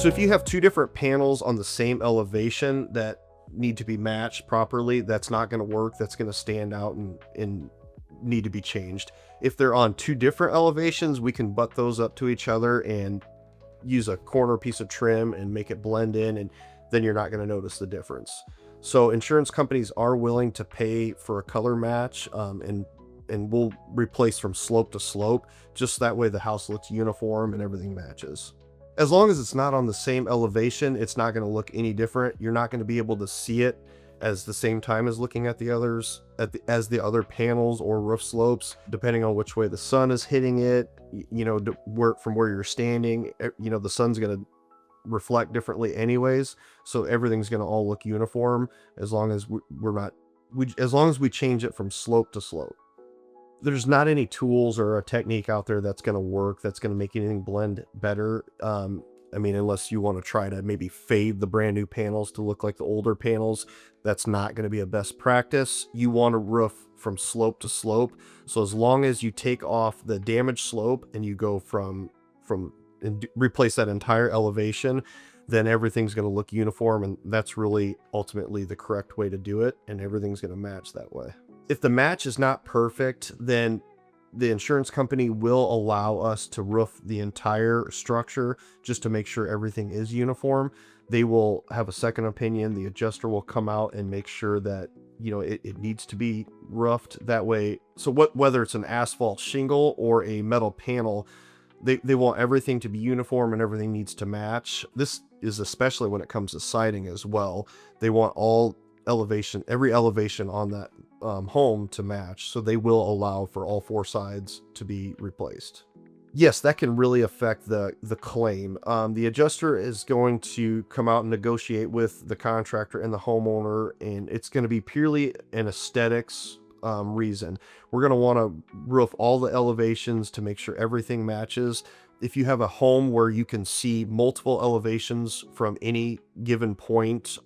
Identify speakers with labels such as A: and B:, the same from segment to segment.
A: So if you have two different panels on the same elevation that need to be matched properly, that's not going to work. That's going to stand out and need to be changed. If they're on two different elevations, we can butt those up to each other and use a corner piece of trim and make it blend in, and then you're not going to notice the difference. So insurance companies are willing to pay for a color match, and we'll replace from slope to slope, just that way the house looks uniform and everything matches. As long as it's not on the same elevation, it's not going to look any different. You're not going to be able to see it as the same time as looking at the others, as the other panels or roof slopes, depending on which way the sun is hitting it, from where you're standing, the sun's going to reflect differently anyways. So everything's going to all look uniform as long as as long as we change it from slope to slope. There's not any tools or a technique out there that's going to work, that's going to make anything blend better. Unless you want to try to maybe fade the brand new panels to look like the older panels, that's not going to be a best practice. You want a roof from slope to slope. So as long as you take off the damaged slope and you go and replace that entire elevation, then everything's going to look uniform. And that's really ultimately the correct way to do it. And everything's going to match that way. If the match is not perfect, then the insurance company will allow us to roof the entire structure just to make sure everything is uniform. They will have a second opinion. The adjuster will come out and make sure that, it needs to be roofed that way. So whether it's an asphalt shingle or a metal panel, they want everything to be uniform and everything needs to match. This is especially when it comes to siding as well. They want every elevation on that home to match, so they will allow for all four sides to be replaced. Yes, that can really affect the claim. The adjuster is going to come out and negotiate with the contractor and the homeowner, and it's going to be purely an aesthetics reason. We're going to want to roof all the elevations to make sure everything matches. If you have a home where you can see multiple elevations from any given point,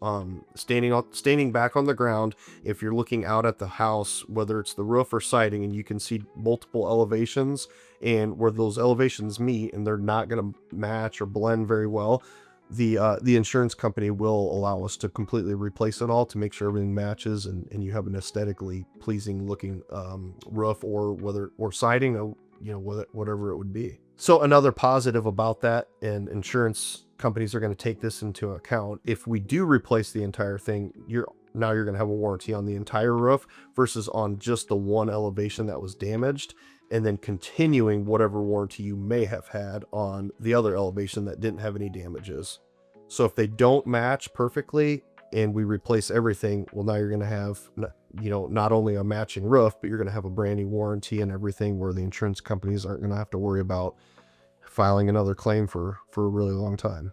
A: standing back on the ground, if you're looking out at the house, whether it's the roof or siding, and you can see multiple elevations, and where those elevations meet and they're not going to match or blend very well, the insurance company will allow us to completely replace it all to make sure everything matches, and you have an aesthetically pleasing looking roof or siding, whatever it would be. So another positive about that, and insurance companies are going to take this into account, if we do replace the entire thing, you're going to have a warranty on the entire roof versus on just the one elevation that was damaged, and then continuing whatever warranty you may have had on the other elevation that didn't have any damages. So if they don't match perfectly and we replace everything, well, now you're going to have, not only a matching roof, but you're going to have a brand new warranty and everything, where the insurance companies aren't going to have to worry about filing another claim for a really long time.